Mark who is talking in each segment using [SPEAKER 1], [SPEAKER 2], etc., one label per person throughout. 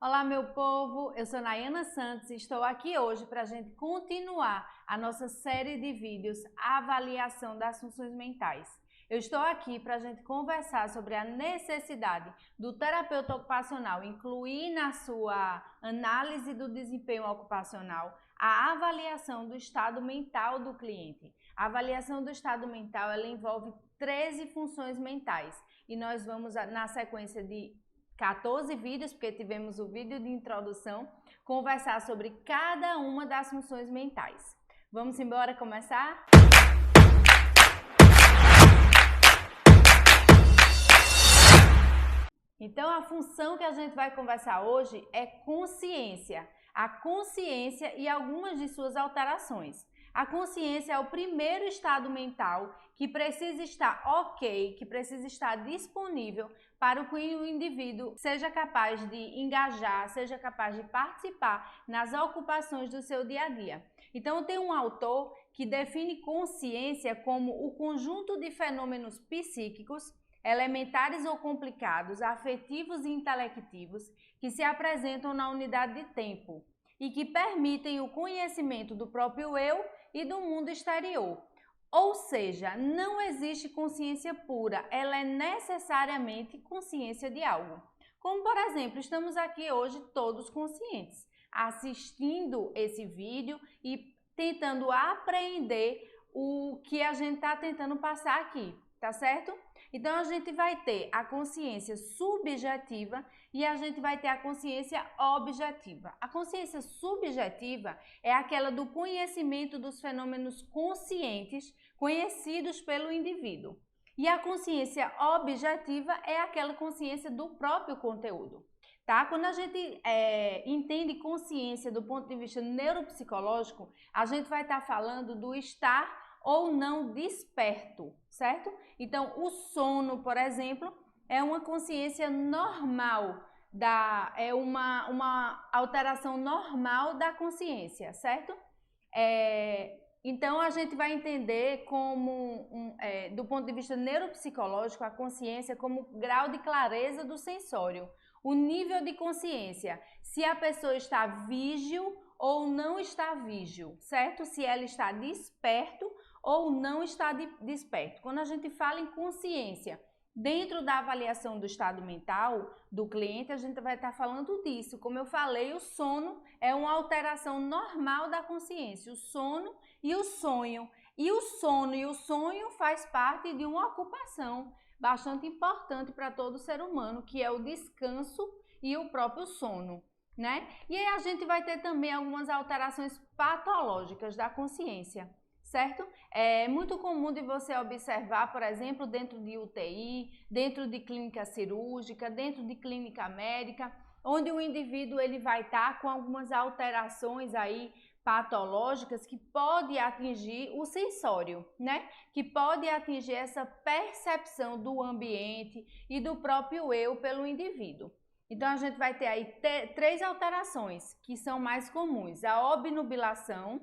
[SPEAKER 1] Olá, meu povo! Eu sou Nayana Santos e estou aqui hoje para a gente continuar a nossa série de vídeos Avaliação das Funções Mentais. Eu estou aqui para a gente conversar sobre a necessidade do terapeuta ocupacional incluir na sua análise do desempenho ocupacional a avaliação do estado mental do cliente. A avaliação do estado mental ela envolve 13 funções mentais e nós vamos, na sequência de 14 vídeos, porque tivemos o vídeo de introdução, conversar sobre cada uma das funções mentais. Vamos embora começar? Então, a função que a gente vai conversar hoje é consciência. A consciência e algumas de suas alterações. A consciência é o primeiro estado mental que precisa estar ok, que precisa estar disponível para que o indivíduo seja capaz de engajar, seja capaz de participar nas ocupações do seu dia a dia. Então, tem um autor que define consciência como o conjunto de fenômenos psíquicos, elementares ou complicados, afetivos e intelectivos, que se apresentam na unidade de tempo e que permitem o conhecimento do próprio eu e do mundo exterior. Ou seja, não existe consciência pura, ela é necessariamente consciência de algo. Como, por exemplo, estamos aqui hoje todos conscientes, assistindo esse vídeo e tentando apreender o que a gente está tentando passar aqui, tá certo? Então, a gente vai ter a consciência subjetiva e a gente vai ter a consciência objetiva. A consciência subjetiva é aquela do conhecimento dos fenômenos conscientes conhecidos pelo indivíduo. E a consciência objetiva é aquela consciência do próprio conteúdo. Tá? Quando a gente entende consciência do ponto de vista neuropsicológico, a gente vai estar falando do estar ou não desperto, certo? Então, o sono, por exemplo, é uma consciência normal, é uma alteração normal da consciência, certo? Então, a gente vai entender como, do ponto de vista neuropsicológico, a consciência como grau de clareza do sensório, o nível de consciência, se a pessoa está vígil ou não está vígil, certo? Se ela está desperto ou não está desperto. Quando a gente fala em consciência, dentro da avaliação do estado mental do cliente, a gente vai estar falando disso. Como eu falei, o sono é uma alteração normal da consciência, o sono e o sonho. E o sono e o sonho faz parte de uma ocupação bastante importante para todo ser humano, que é o descanso e o próprio sono, né? E aí a gente vai ter também algumas alterações patológicas da consciência, certo? É muito comum de você observar, por exemplo, dentro de UTI, dentro de clínica cirúrgica, dentro de clínica médica, onde o indivíduo ele vai estar com algumas alterações aí patológicas que pode atingir o sensório, né? Que pode atingir essa percepção do ambiente e do próprio eu pelo indivíduo. Então, a gente vai ter aí três alterações que são mais comuns: a obnubilação,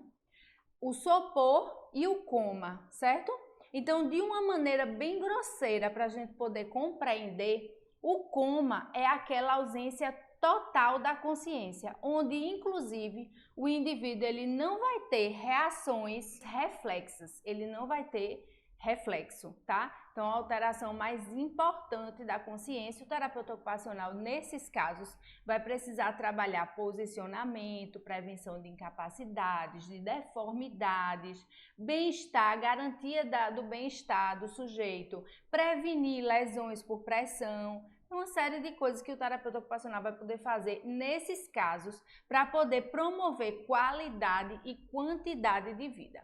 [SPEAKER 1] o sopor e o coma, certo? Então, de uma maneira bem grosseira para a gente poder compreender, o coma é aquela ausência total da consciência, onde inclusive o indivíduo ele não vai ter reações reflexas, ele não vai ter reflexo, tá? Então, a alteração mais importante da consciência, o terapeuta ocupacional, nesses casos, vai precisar trabalhar posicionamento, prevenção de incapacidades, de deformidades, bem-estar, garantia do bem-estar do sujeito, prevenir lesões por pressão, uma série de coisas que o terapeuta ocupacional vai poder fazer nesses casos para poder promover qualidade e quantidade de vida.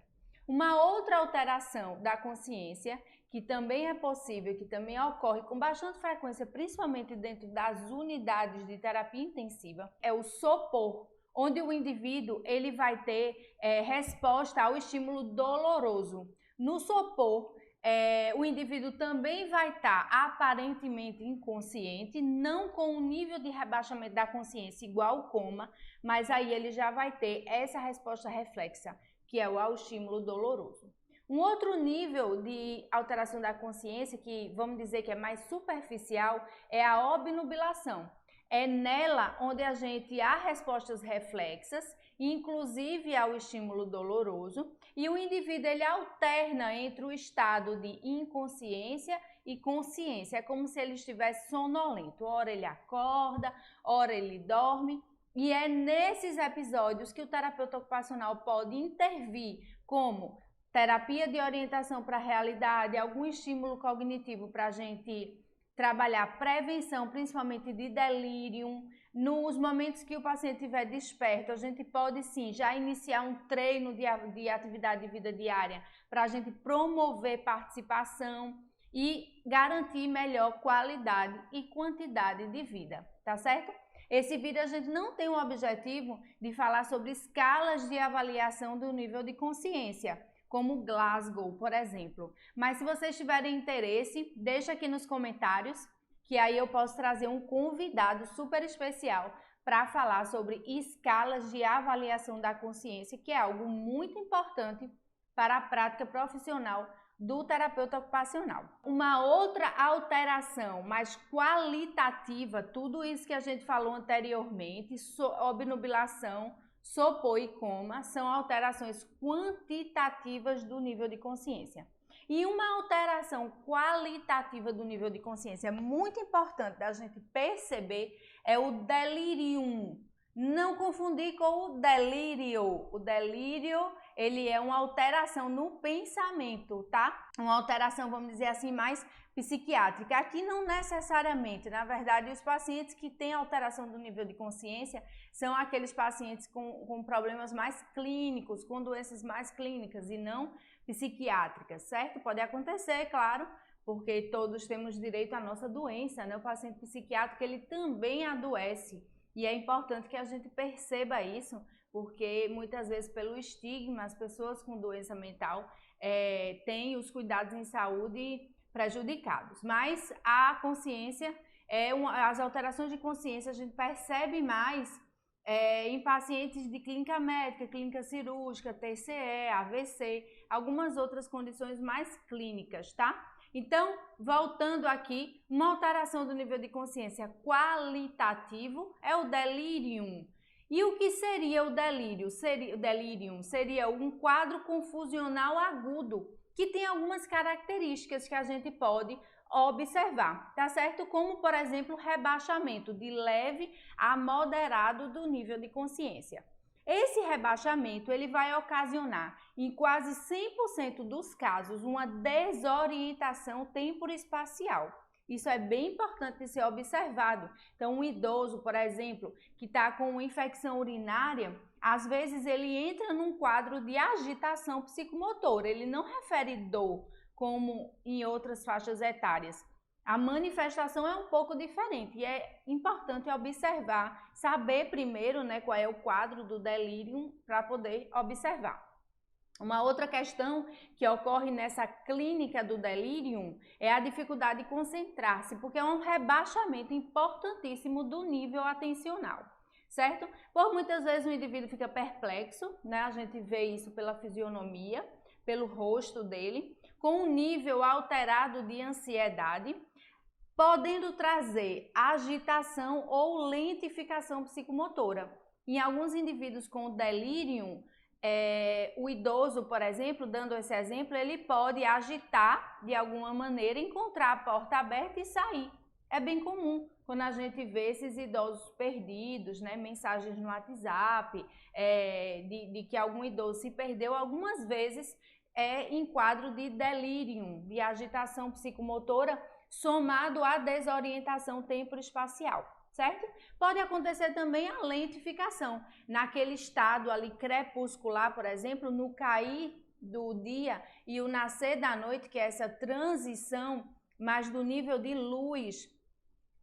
[SPEAKER 1] Uma outra alteração da consciência, que também é possível, que também ocorre com bastante frequência, principalmente dentro das unidades de terapia intensiva, é o sopor, onde o indivíduo ele vai ter resposta ao estímulo doloroso. No sopor, o indivíduo também vai estar aparentemente inconsciente, não com o nível de rebaixamento da consciência igual ao coma, mas aí ele já vai ter essa resposta reflexa, que é ao estímulo doloroso. Um outro nível de alteração da consciência, que vamos dizer que é mais superficial, é a obnubilação. É nela onde a gente há respostas reflexas, inclusive ao estímulo doloroso, e o indivíduo ele alterna entre o estado de inconsciência e consciência. É como se ele estivesse sonolento. Ora ele acorda, ora ele dorme. E é nesses episódios que o terapeuta ocupacional pode intervir, como terapia de orientação para a realidade, algum estímulo cognitivo para a gente trabalhar prevenção, principalmente de delírio. Nos momentos que o paciente estiver desperto, a gente pode sim já iniciar um treino de atividade de vida diária para a gente promover participação e garantir melhor qualidade e quantidade de vida, tá certo? Esse vídeo a gente não tem o objetivo de falar sobre escalas de avaliação do nível de consciência, como Glasgow, por exemplo. Mas se vocês tiverem interesse, deixa aqui nos comentários, que aí eu posso trazer um convidado super especial para falar sobre escalas de avaliação da consciência, que é algo muito importante para a prática profissional do terapeuta ocupacional. Uma outra alteração mais qualitativa, tudo isso que a gente falou anteriormente, obnubilação, sopor e coma, são alterações quantitativas do nível de consciência. E uma alteração qualitativa do nível de consciência muito importante da gente perceber é o delirium. Não confundir com o delírio. O delírio, ele é uma alteração no pensamento, tá? Uma alteração, vamos dizer assim, mais psiquiátrica. Aqui não necessariamente, na verdade, os pacientes que têm alteração do nível de consciência são aqueles pacientes com problemas mais clínicos, com doenças mais clínicas e não psiquiátricas, certo? Pode acontecer, claro, porque todos temos direito à nossa doença, né? O paciente psiquiátrico, ele também adoece. E é importante que a gente perceba isso, porque muitas vezes pelo estigma, as pessoas com doença mental têm os cuidados em saúde prejudicados. Mas a consciência, as alterações de consciência a gente percebe mais em pacientes de clínica médica, clínica cirúrgica, TCE, AVC, algumas outras condições mais clínicas, tá? Então, voltando aqui, uma alteração do nível de consciência qualitativo é o delirium. E o que seria o delírio? O delirium seria um quadro confusional agudo, que tem algumas características que a gente pode observar, tá certo? Como, por exemplo, rebaixamento de leve a moderado do nível de consciência. Esse rebaixamento ele vai ocasionar, em quase 100% dos casos, uma desorientação temporoespacial. Isso é bem importante de ser observado. Então, um idoso, por exemplo, que está com uma infecção urinária, às vezes ele entra num quadro de agitação psicomotora. Ele não refere dor, como em outras faixas etárias. A manifestação é um pouco diferente e é importante observar, saber primeiro, né, qual é o quadro do delírio para poder observar. Uma outra questão que ocorre nessa clínica do delírio é a dificuldade de concentrar-se, porque é um rebaixamento importantíssimo do nível atencional, certo? Por muitas vezes o indivíduo fica perplexo, né? A gente vê isso pela fisionomia, pelo rosto dele, com um nível alterado de ansiedade, podendo trazer agitação ou lentificação psicomotora. Em alguns indivíduos com delírio, o idoso, por exemplo, dando esse exemplo, ele pode agitar de alguma maneira, encontrar a porta aberta e sair. É bem comum quando a gente vê esses idosos perdidos, né? Mensagens no WhatsApp, de que algum idoso se perdeu, algumas vezes em quadro de delírio, de agitação psicomotora, somado à desorientação temporoespacial, certo? Pode acontecer também a lentificação, naquele estado ali crepuscular, por exemplo, no cair do dia e o nascer da noite, que é essa transição, mas do nível de luz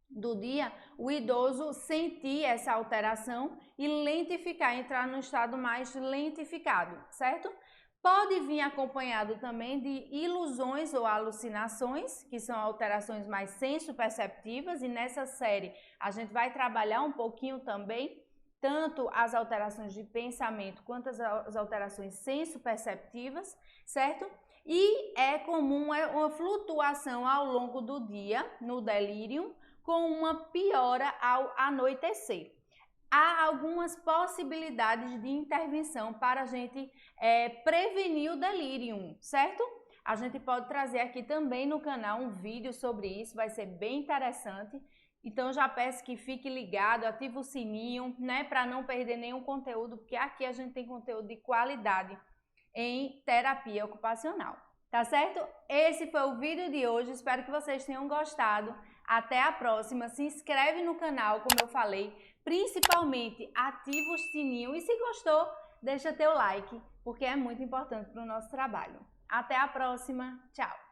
[SPEAKER 1] do dia, o idoso sentir essa alteração e lentificar, entrar no estado mais lentificado, certo? Pode vir acompanhado também de ilusões ou alucinações, que são alterações mais senso-perceptivas, e nessa série a gente vai trabalhar um pouquinho também, tanto as alterações de pensamento quanto as alterações senso-perceptivas, certo? E é comum uma flutuação ao longo do dia, no delírio, com uma piora ao anoitecer. Há algumas possibilidades de intervenção para a gente prevenir o delírio, certo? A gente pode trazer aqui também no canal um vídeo sobre isso, vai ser bem interessante. Então já peço que fique ligado, ative o sininho, né, para não perder nenhum conteúdo, porque aqui a gente tem conteúdo de qualidade em terapia ocupacional. Tá certo? Esse foi o vídeo de hoje, espero que vocês tenham gostado. Até a próxima, se inscreve no canal, como eu falei, principalmente ativa o sininho e se gostou, deixa teu like, porque é muito importante para o nosso trabalho. Até a próxima, tchau!